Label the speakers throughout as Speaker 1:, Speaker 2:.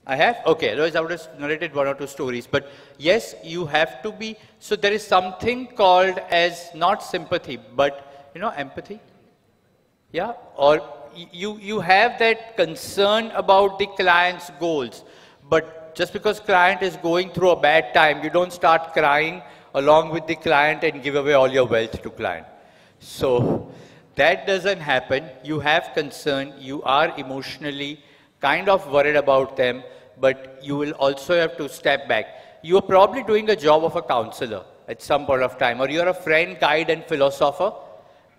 Speaker 1: I have? Okay, otherwise I would have narrated one or two stories. But yes, you have to be, so there is something called as not sympathy, but empathy. Yeah, or you have that concern about the client's goals, but just because client is going through a bad time, you don't start crying along with the client and give away all your wealth to client. So that doesn't happen. You have concern, you are emotionally kind of worried about them, but you will also have to step back. You are probably doing a job of a counselor at some point of time, or you're a friend, guide, and philosopher.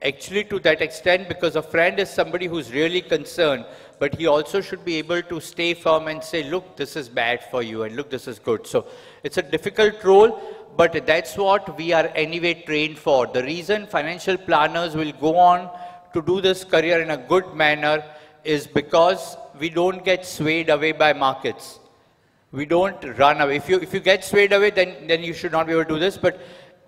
Speaker 1: Actually, to that extent, because a friend is somebody who's really concerned, but he also should be able to stay firm and say, look, this is bad for you, and look, this is good. So it's a difficult role, but that's what we are anyway trained for. The reason financial planners will go on to do this career in a good manner is because we don't get swayed away by markets. We don't run away. If you get swayed away, then you should not be able to do this. But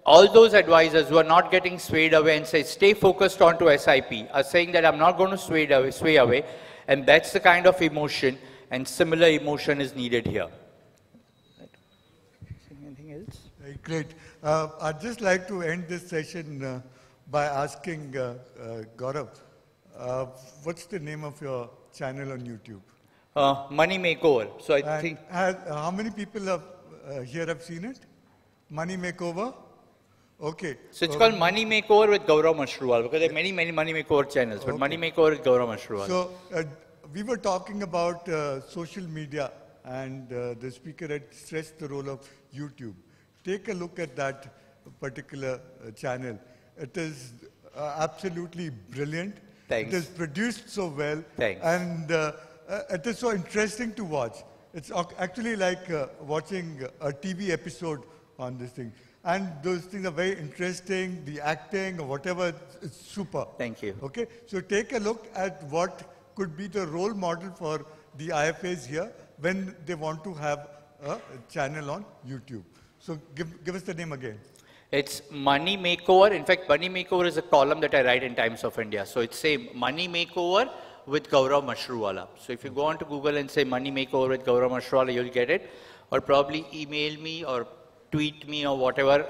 Speaker 1: all those advisors who are not getting swayed away and say, stay focused onto SIP, are saying that I'm not going to sway away. And that's the kind of emotion, and similar emotion is needed here. Anything else?
Speaker 2: Great. I'd just like to end this session by asking Gaurav, what's the name of your channel on YouTube?
Speaker 1: Money Makeover. So I think.
Speaker 2: How many people here have seen it? Money Makeover? Okay.
Speaker 1: So it's called Money Makeover with Gaurav Mashruwala, because there are many Money Makeover channels, but Money Makeover with Gaurav Mashruwala.
Speaker 2: So we were talking about social media, and the speaker had stressed the role of YouTube. Take a look at that particular channel. It is absolutely brilliant.
Speaker 1: Thanks.
Speaker 2: It is produced so well.
Speaker 1: Thanks.
Speaker 2: And it is so interesting to watch. It's actually like watching a TV episode on this thing. And those things are very interesting. The acting or whatever, it's super.
Speaker 1: Thank you.
Speaker 2: Okay, so take a look at what could be the role model for the IFAs here when they want to have a channel on YouTube. So give us the name again.
Speaker 1: It's Money Makeover. In fact, Money Makeover is a column that I write in Times of India. So it's say Money Makeover with Gaurav Mashruwala. So if you go on to Google and say Money Makeover with Gaurav Mashruwala, you'll get it. Or probably email me or tweet me or whatever.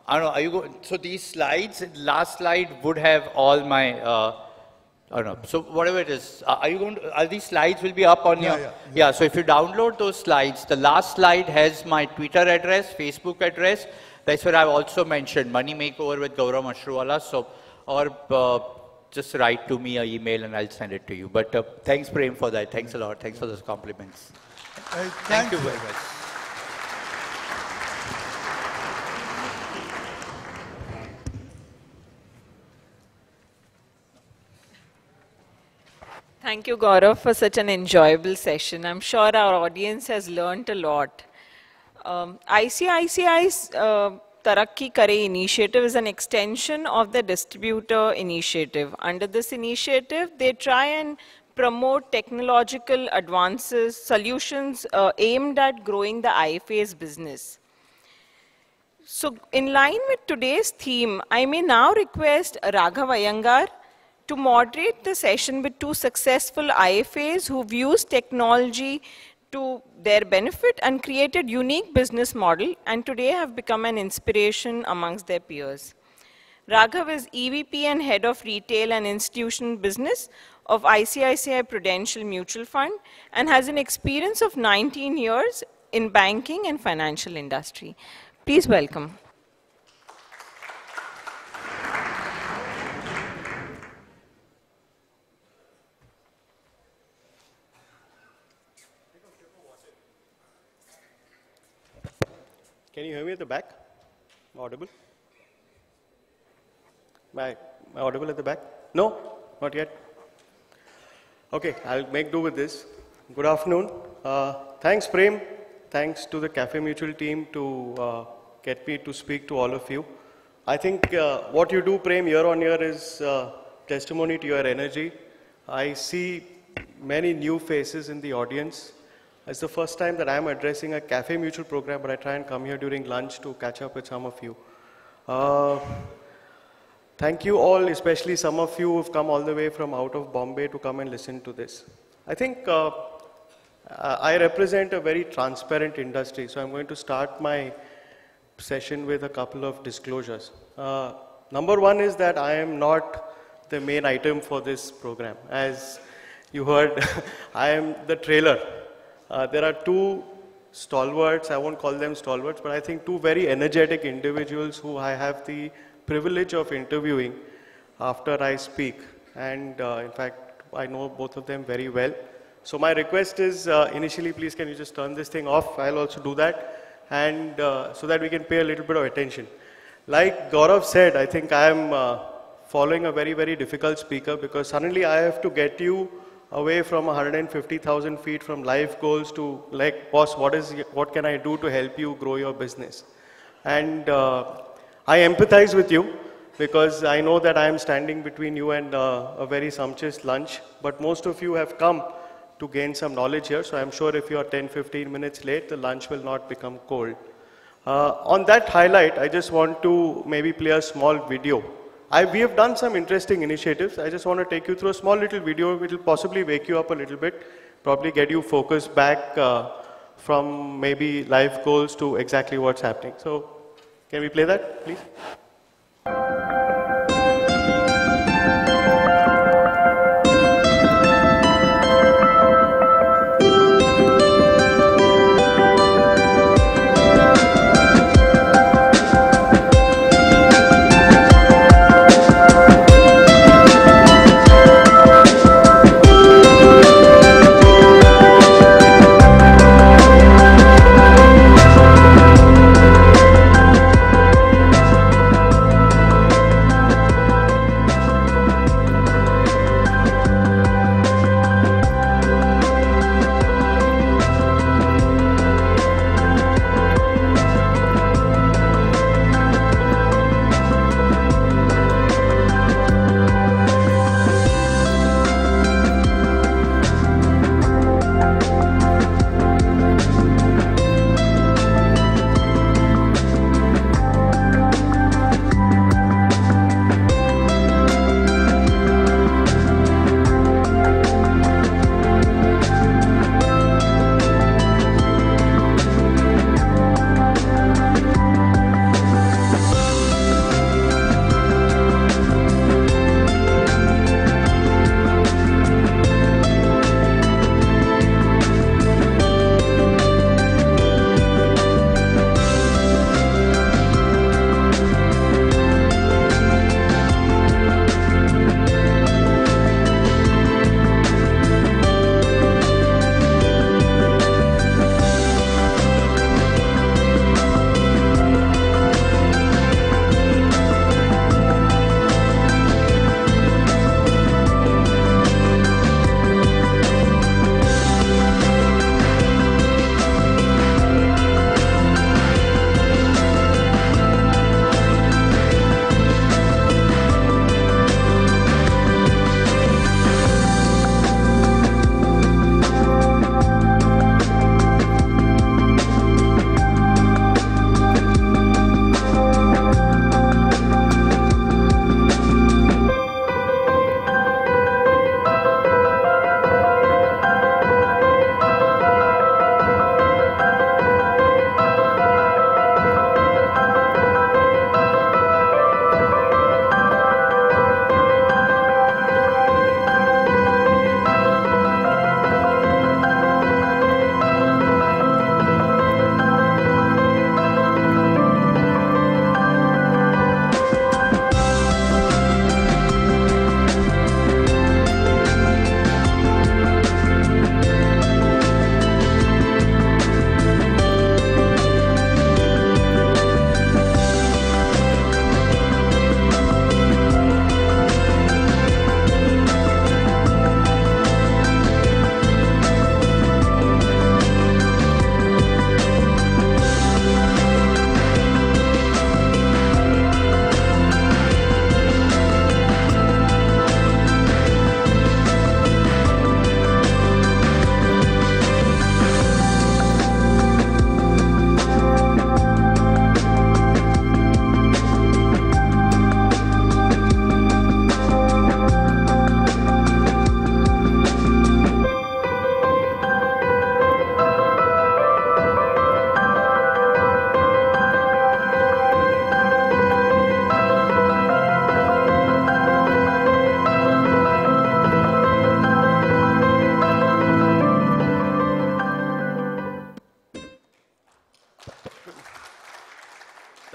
Speaker 1: I don't know. Are you going? So these slides, last slide would have all my. I don't know. So whatever it is, are you going to? Are these slides will be up on your? Yeah. So if you download those slides, the last slide has my Twitter address, Facebook address. That's where I've also mentioned Money Makeover with Gaurav Mashruwala. So or just write to me or email and I'll send it to you. But thanks, Prem, for that. Thanks a lot. Thanks for those compliments. Thank you very much.
Speaker 3: Thank you, Gaurav, for such an enjoyable session. I'm sure our audience has learned a lot. ICICI's Tarakki Karein initiative is an extension of the distributor initiative. Under this initiative, they try and promote technological advances, solutions aimed at growing the IFA's business. So in line with today's theme, I may now request Raghav Iyengar to moderate the session with two successful IFAs who've used technology to their benefit and created unique business model, and today have become an inspiration amongst their peers. Raghav is EVP and Head of Retail and Institutional Business of ICICI Prudential Mutual Fund and has an experience of 19 years in banking and financial industry. Please welcome.
Speaker 4: Can you hear me at the back? Audible? Am I audible at the back? No? Not yet? Okay, I'll make do with this. Good afternoon. Thanks, Prem. Thanks to the Cafe Mutual team to get me to speak to all of you. I think what you do, Prem, year on year is testimony to your energy. I see many new faces in the audience. It's the first time that I'm addressing a Cafe Mutual program, but I try and come here during lunch to catch up with some of you. Thank you all, especially some of you who've come all the way from out of Bombay to come and listen to this. I think I represent a very transparent industry, so I'm going to start my session with a couple of disclosures. Number one is that I am not the main item for this program. As you heard, I am the trailer. There are two stalwarts, I won't call them stalwarts, but I think two very energetic individuals who I have the privilege of interviewing after I speak. And in fact, I know both of them very well. So my request is, initially, please can you just turn this thing off? I'll also do that, and so that we can pay a little bit of attention. Like Gaurav said, I think I am following a very, very difficult speaker, because suddenly I have to get you away from 150,000 feet from life goals to like, boss, what can I do to help you grow your business? And I empathize with you, because I know that I am standing between you and a very sumptuous lunch, but most of you have come to gain some knowledge here, so I'm sure if you are 10-15 minutes late, the lunch will not become cold. On that highlight, I just want to maybe play a small video. We have done some interesting initiatives. I just want to take you through a small little video which will possibly wake you up a little bit, probably get you focused back from maybe life goals to exactly what's happening. So, can we play that, please?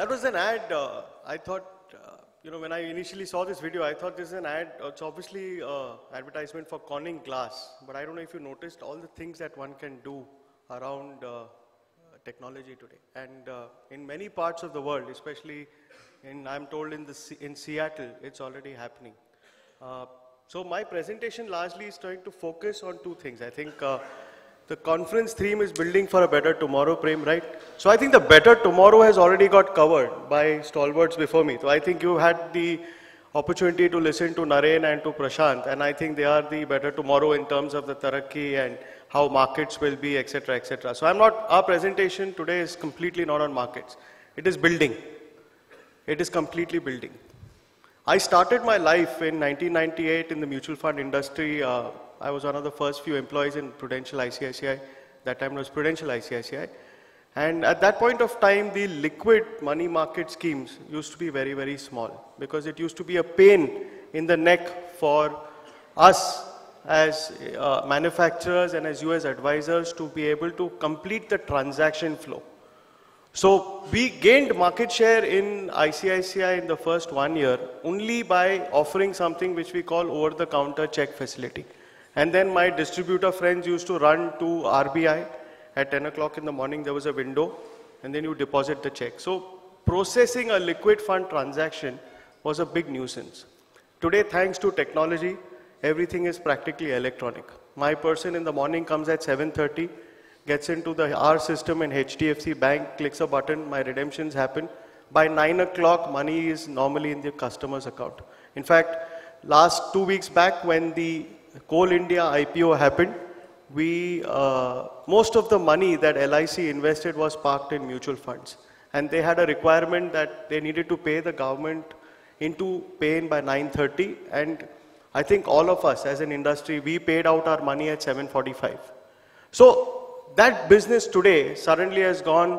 Speaker 4: That was an ad. I thought, you know, when I initially saw this video, I thought this is an ad. It's obviously advertisement for Corning glass. But I don't know if you noticed all the things that one can do around technology today. And in many parts of the world, especially I'm told in Seattle, it's already happening. So my presentation largely is trying to focus on two things. I think the conference theme is building for a better tomorrow, Prem, right? So I think the better tomorrow has already got covered by stalwarts before me. So I think you had the opportunity to listen to Naren and to Prashant, and I think they are the better tomorrow in terms of the Tarakki and how markets will be, etc., etc. So our presentation today is completely not on markets. It is building. It is completely building. I started my life in 1998 in the mutual fund industry. I was one of the first few employees in Prudential ICICI. That time it was Prudential ICICI. And at that point of time, the liquid money market schemes used to be very, very small because it used to be a pain in the neck for us as manufacturers and as you as advisors to be able to complete the transaction flow. So we gained market share in ICICI in the first 1 year only by offering something which we call over-the-counter check facility. And then my distributor friends used to run to RBI at 10 o'clock in the morning. There was a window and then you deposit the check. So processing a liquid fund transaction was a big nuisance. Today, thanks to technology, everything is practically electronic. My person in the morning comes at 7:30, gets into our system in HDFC Bank, clicks a button, my redemptions happen. By 9 o'clock, money is normally in the customer's account. In fact, last 2 weeks back when the Coal India IPO happened, most of the money that LIC invested was parked in mutual funds. And they had a requirement that they needed to pay the government into pay-in by 9:30. And I think all of us as an industry, we paid out our money at 7:45. So that business today suddenly has gone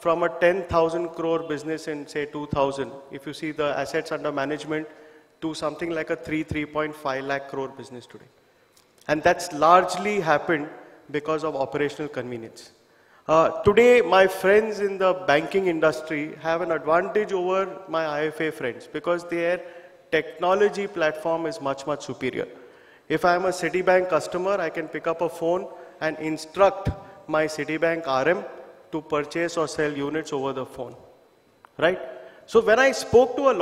Speaker 4: from a 10,000 crore business in say 2000, if you see the assets under management, to something like a 3.5 lakh crore business today. And that's largely happened because of operational convenience. Today, my friends in the banking industry have an advantage over my IFA friends because their technology platform is much, much superior. If I'm a Citibank customer, I can pick up a phone and instruct my Citibank RM to purchase or sell units over the phone, right? So when I spoke to a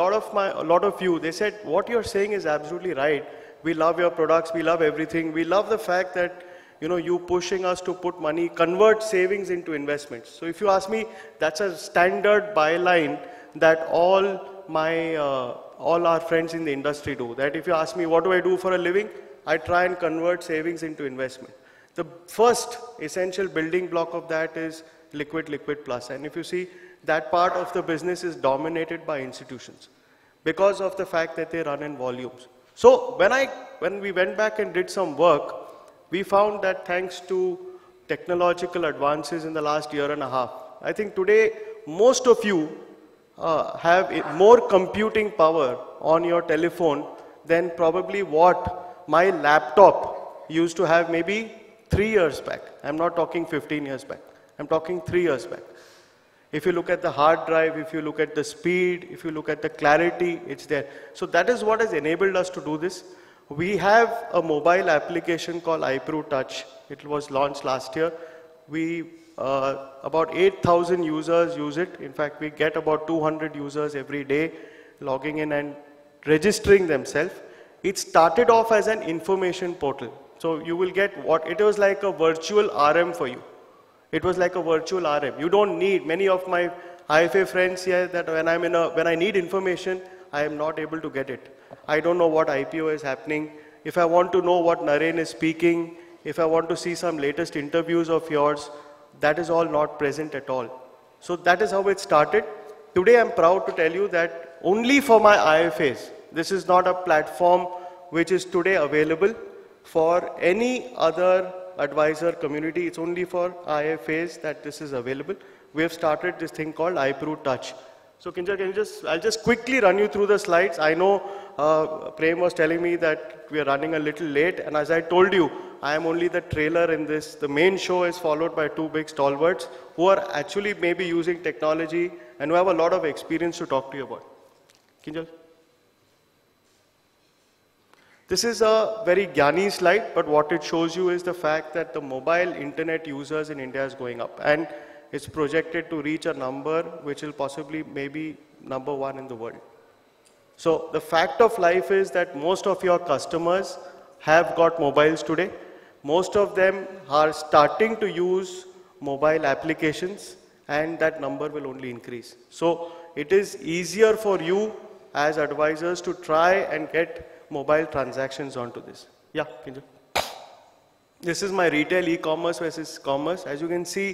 Speaker 4: lot of you, they said, what you're saying is absolutely right. We love your products, we love everything. We love the fact that, you know, you pushing us to put money, convert savings into investments. So if you ask me, that's a standard byline that all our friends in the industry do. That if you ask me, what do I do for a living? I try and convert savings into investment. The first essential building block of that is liquid plus. And if you see, that part of the business is dominated by institutions because of the fact that they run in volumes. So when we went back and did some work, we found that thanks to technological advances in the last year and a half, I think today most of you have more computing power on your telephone than probably what my laptop used to have maybe 3 years back. I'm not talking 15 years back. I'm talking 3 years back. If you look at the hard drive, if you look at the speed, if you look at the clarity, it's there. So that is what has enabled us to do this. We have a mobile application called iPro Touch. It was launched last year. About 8,000 users use it. In fact, we get about 200 users every day logging in and registering themselves. It started off as an information portal. So you will get it was like a virtual RM for you. It was like a virtual RM. You don't need, many of my IFA friends here that when I need information, I am not able to get it. I don't know what IPO is happening. If I want to know what Naren is speaking, if I want to see some latest interviews of yours, that is all not present at all. So that is how it started. Today I'm proud to tell you that only for my IFAs, this is not a platform which is today available for any other advisor community. It's only for IFAs that this is available. We have started this thing called iPro Touch. So Kinjal, I'll just quickly run you through the slides. I know Prem was telling me that we are running a little late, and as I told you, I am only the trailer in this. The main show is followed by two big stalwarts who are actually maybe using technology and who have a lot of experience to talk to you about. Kinjal? This is a very Gyani slide, but what it shows you is the fact that the mobile internet users in India is going up, and it's projected to reach a number which will possibly maybe #1 in the world. So the fact of life is that most of your customers have got mobiles today. Most of them are starting to use mobile applications, and that number will only increase. So it is easier for you as advisors to try and get mobile transactions onto this. Yeah, Kinjal. This is my retail e-commerce versus commerce. As you can see,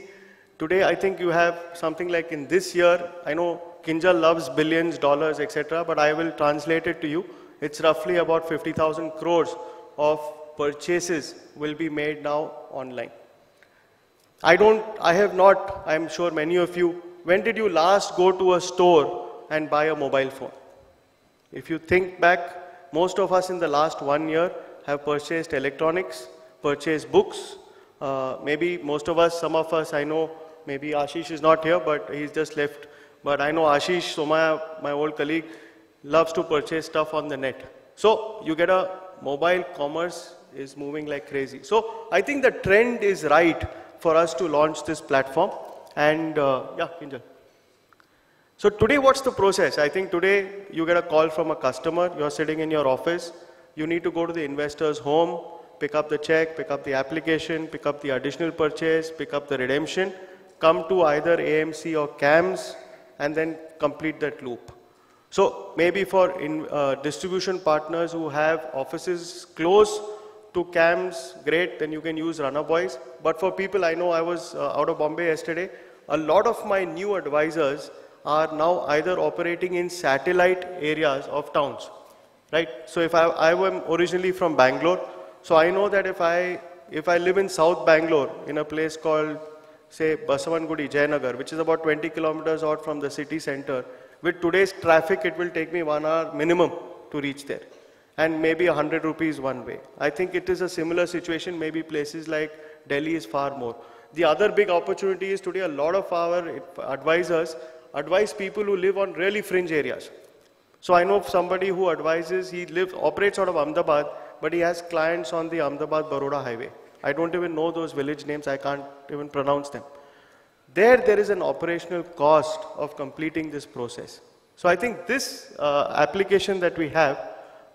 Speaker 4: today I think you have something like in this year, I know Kinjal loves billions, dollars, etc., but I will translate it to you. It's roughly about 50,000 crores of purchases will be made now online. I have not, I'm sure many of you, when did you last go to a store and buy a mobile phone? If you think back, most of us in the last 1 year have purchased electronics, purchased books, maybe most of us, some of us, I know, maybe Ashish is not here, but he's just left. But I know Ashish, Somaya, my old colleague, loves to purchase stuff on the net. So you get a mobile commerce is moving like crazy. So I think the trend is right for us to launch this platform. And yeah, Kinjal. So today, what's the process? I think today you get a call from a customer, you're sitting in your office, you need to go to the investor's home, pick up the check, pick up the application, pick up the additional purchase, pick up the redemption, come to either AMC or CAMS, and then complete that loop. So maybe for distribution partners who have offices close to CAMS, great, then you can use Runner Boys. But for people, I know I was out of Bombay yesterday, a lot of my new advisors are now either operating in satellite areas of towns, right? So if I am originally from Bangalore, so I know that if I live in South Bangalore in a place called, say, Basavangudi, Jayanagar, which is about 20 kilometers out from the city center, with today's traffic, it will take me 1 hour minimum to reach there, and maybe 100 rupees one way. I think it is a similar situation, maybe places like Delhi is far more. The other big opportunity is today a lot of our advisors advise people who live on really fringe areas. So I know of somebody who advises, he operates out of Ahmedabad, but he has clients on the Ahmedabad-Baroda highway. I don't even know those village names, I can't even pronounce them. There is an operational cost of completing this process. So I think this application that we have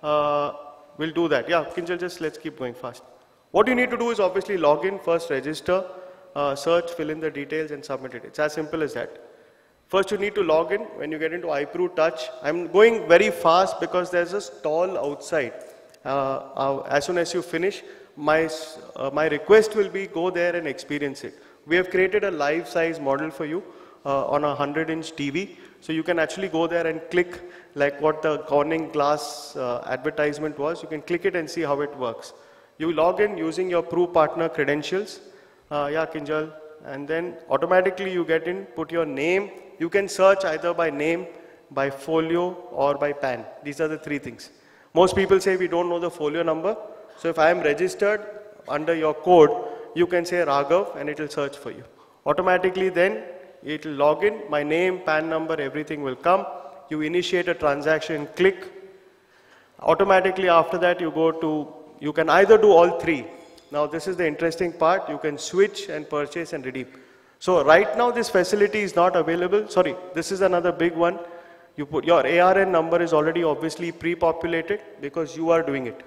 Speaker 4: will do that. Yeah, Kinjal, just let's keep going fast. What you need to do is obviously log in, first register, search, fill in the details and submit it. It's as simple as that. First, you need to log in. When you get into iPru Touch, I'm going very fast because there's a stall outside. As soon as you finish, my request will be go there and experience it. We have created a live size model for you on a 100-inch TV. So you can actually go there and click like what the Corning glass advertisement was. You can click it and see how it works. You log in using your Pru partner credentials. Yeah, Kinjal. And then automatically you get in, put your name. You can search either by name, by folio, or by PAN. These are the three things. Most people say we don't know the folio number. So if I am registered under your code, you can say Raghav and it will search for you. Automatically then it will log in, my name, PAN number, everything will come. You initiate a transaction, click. Automatically after that you can either do all three. Now this is the interesting part, you can switch and purchase and redeem. So right now this facility is not available. Sorry, this is another big one. You put your ARN number is already obviously pre-populated because you are doing it.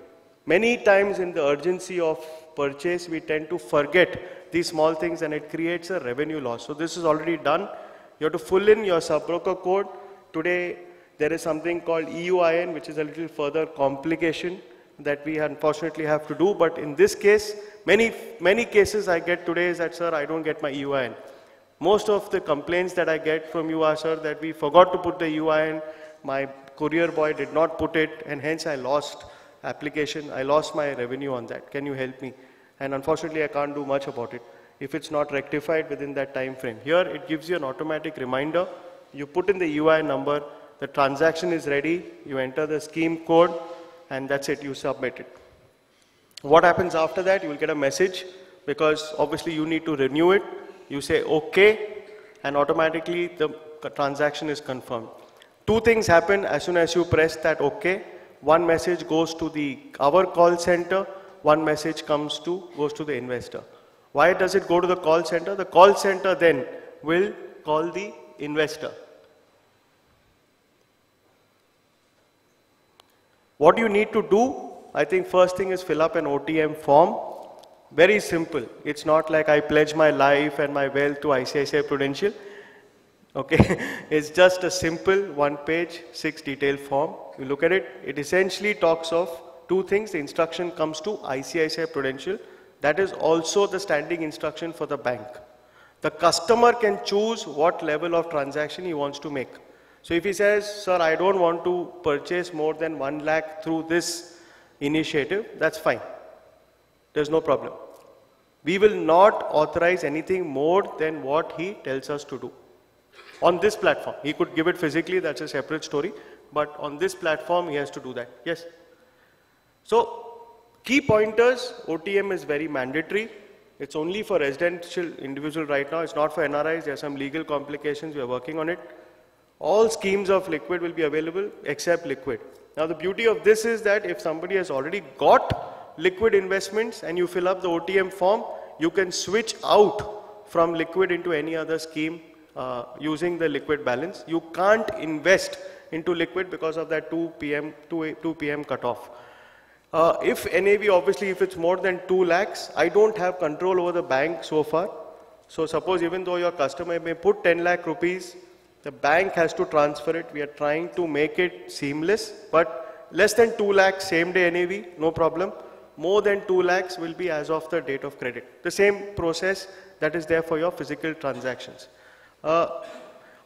Speaker 4: Many times in the urgency of purchase, we tend to forget these small things and it creates a revenue loss. So this is already done. You have to fill in your sub-broker code. Today, there is something called EUIN, which is a little further complication that we unfortunately have to do. But in this case, many cases I get today is that, sir, I don't get my EUIN. Most of the complaints that I get from you are, sir, that we forgot to put the EUIN, my courier boy did not put it, and hence I lost application, I lost my revenue on that. Can you help me? And unfortunately, I can't do much about it if it's not rectified within that time frame. Here, it gives you an automatic reminder. you put in the UI number, the transaction is ready, you enter the scheme code, and that's it, you submit it. What happens after that? You will get a message, because obviously you need to renew it. You say OK, and automatically the transaction is confirmed. Two things happen as soon as you press that OK. One message goes to our call center, one message goes to the investor. Why does it go to the call center? The call center then will call the investor. What you need to do, I think first thing is fill up an OTM form. Very simple. It's not like I pledge my life and my wealth to ICICI Prudential. Okay, it's just a simple 1-page, 6-detail form. You look at it, it essentially talks of two things. The instruction comes to ICICI Prudential. That is also the standing instruction for the bank. The customer can choose what level of transaction he wants to make. So if he says, sir, I don't want to purchase more than 1 lakh through this initiative, that's fine. There's no problem. We will not authorize anything more than what he tells us to do. On this platform, he could give it physically, that's a separate story, but on this platform, he has to do that. Yes? So, key pointers, OTM is very mandatory. It's only for residential individual right now. It's not for NRIs. There are some legal complications. We are working on it. All schemes of liquid will be available except liquid. Now, the beauty of this is that if somebody has already got liquid investments and you fill up the OTM form, you can switch out from liquid into any other scheme using the liquid balance. You can't invest into liquid because of that 2 p.m. cutoff. If NAV, obviously, if it's more than 2 lakhs, I don't have control over the bank so far. So suppose even though your customer may put 10 lakh rupees, the bank has to transfer it. We are trying to make it seamless, but less than 2 lakhs, same day NAV, no problem. More than 2 lakhs will be as of the date of credit. The same process that is there for your physical transactions.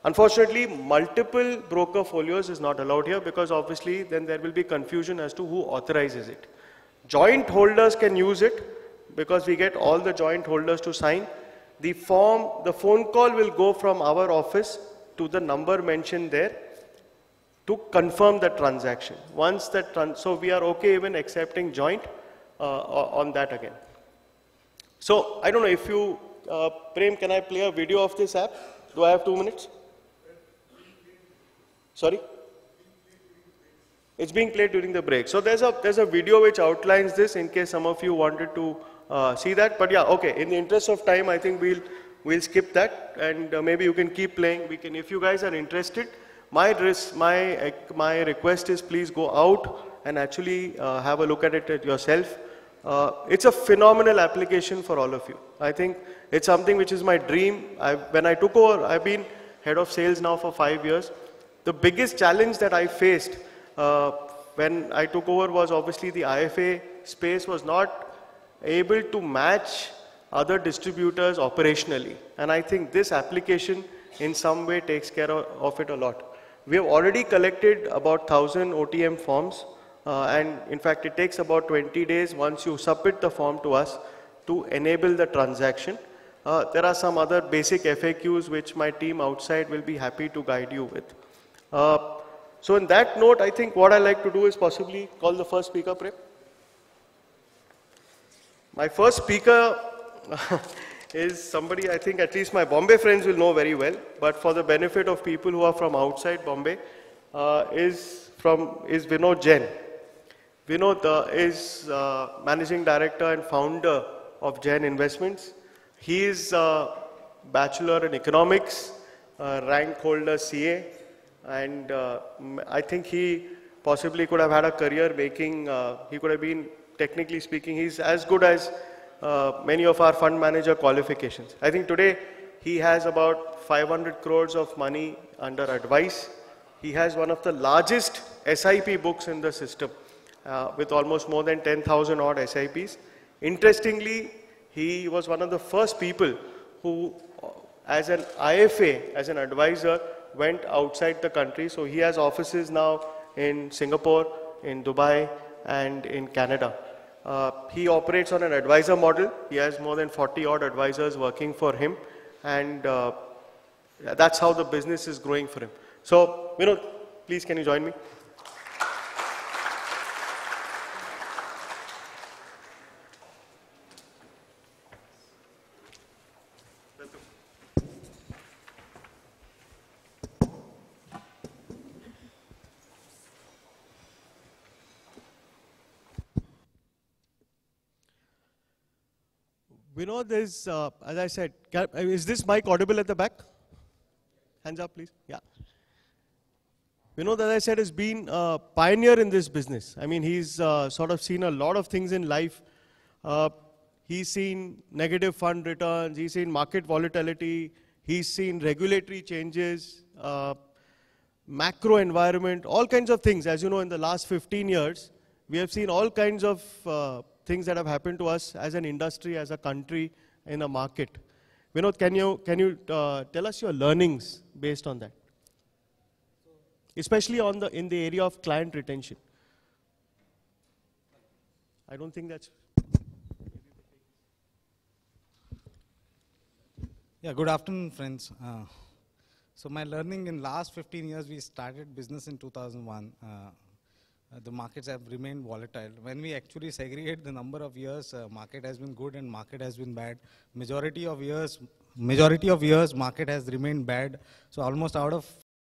Speaker 4: Unfortunately, multiple broker folios is not allowed here because obviously then there will be confusion as to who authorizes it. Joint holders can use it because we get all the joint holders to sign. The form, the phone call will go from our office to the number mentioned there to confirm the transaction. Once that, so we are okay even accepting joint on that again. So I don't know if you, Prem, can I play a video of this app? Do I have 2 minutes? Sorry? It's being played during the break. So there's a video which outlines this in case some of you wanted to see that. But yeah, okay. In the interest of time, I think we'll skip that, and maybe you can keep playing. We can, if you guys are interested. My request is please go out and actually have a look at it yourself. It's a phenomenal application for all of you. I think it's something which is my dream. When I took over, I've been head of sales now for 5 years. The biggest challenge that I faced when I took over was obviously the IFA space was not able to match other distributors operationally. And I think this application in some way takes care of it a lot. We have already collected about 1,000 OTM forms. And in fact, it takes about 20 days once you submit the form to us to enable the transaction. There are some other basic FAQs which my team outside will be happy to guide you with. So in that note, I think what I like to do is possibly call the first speaker, Prem. My first speaker is somebody I think at least my Bombay friends will know very well, but for the benefit of people who are from outside Bombay, is Vinod Jain. Vinod is Managing Director and Founder of Jain Investments. He is a Bachelor in Economics, rank holder CA, and I think he possibly could have had a career making, he could have been, technically speaking, he's as good as many of our fund manager qualifications. I think today he has about 500 crores of money under advice. He has one of the largest SIP books in the system with almost more than 10,000 odd SIPs. Interestingly, he was one of the first people who, as an IFA, as an advisor, went outside the country. So he has offices now in Singapore, in Dubai, and in Canada. He operates on an advisor model. He has more than 40 odd advisors working for him. And that's how the business is growing for him. So, please can you join me? There's, as I said, is this mic audible at the back? Hands up, please. Yeah. As I said, has been a pioneer in this business. I mean, he's sort of seen a lot of things in life. He's seen negative fund returns. He's seen market volatility. He's seen regulatory changes, macro environment, all kinds of things. As you know, in the last 15 years, we have seen all kinds of things that have happened to us as an industry, as a country, in a market. Vinod, can you tell us your learnings based on that? Especially in the area of client retention. I don't think that's...
Speaker 5: Yeah, good afternoon, friends. So my learning in last 15 years, we started business in 2001. The markets have remained volatile. When we actually segregate the number of years, market has been good and market has been bad. Majority of years, market has remained bad. So almost out of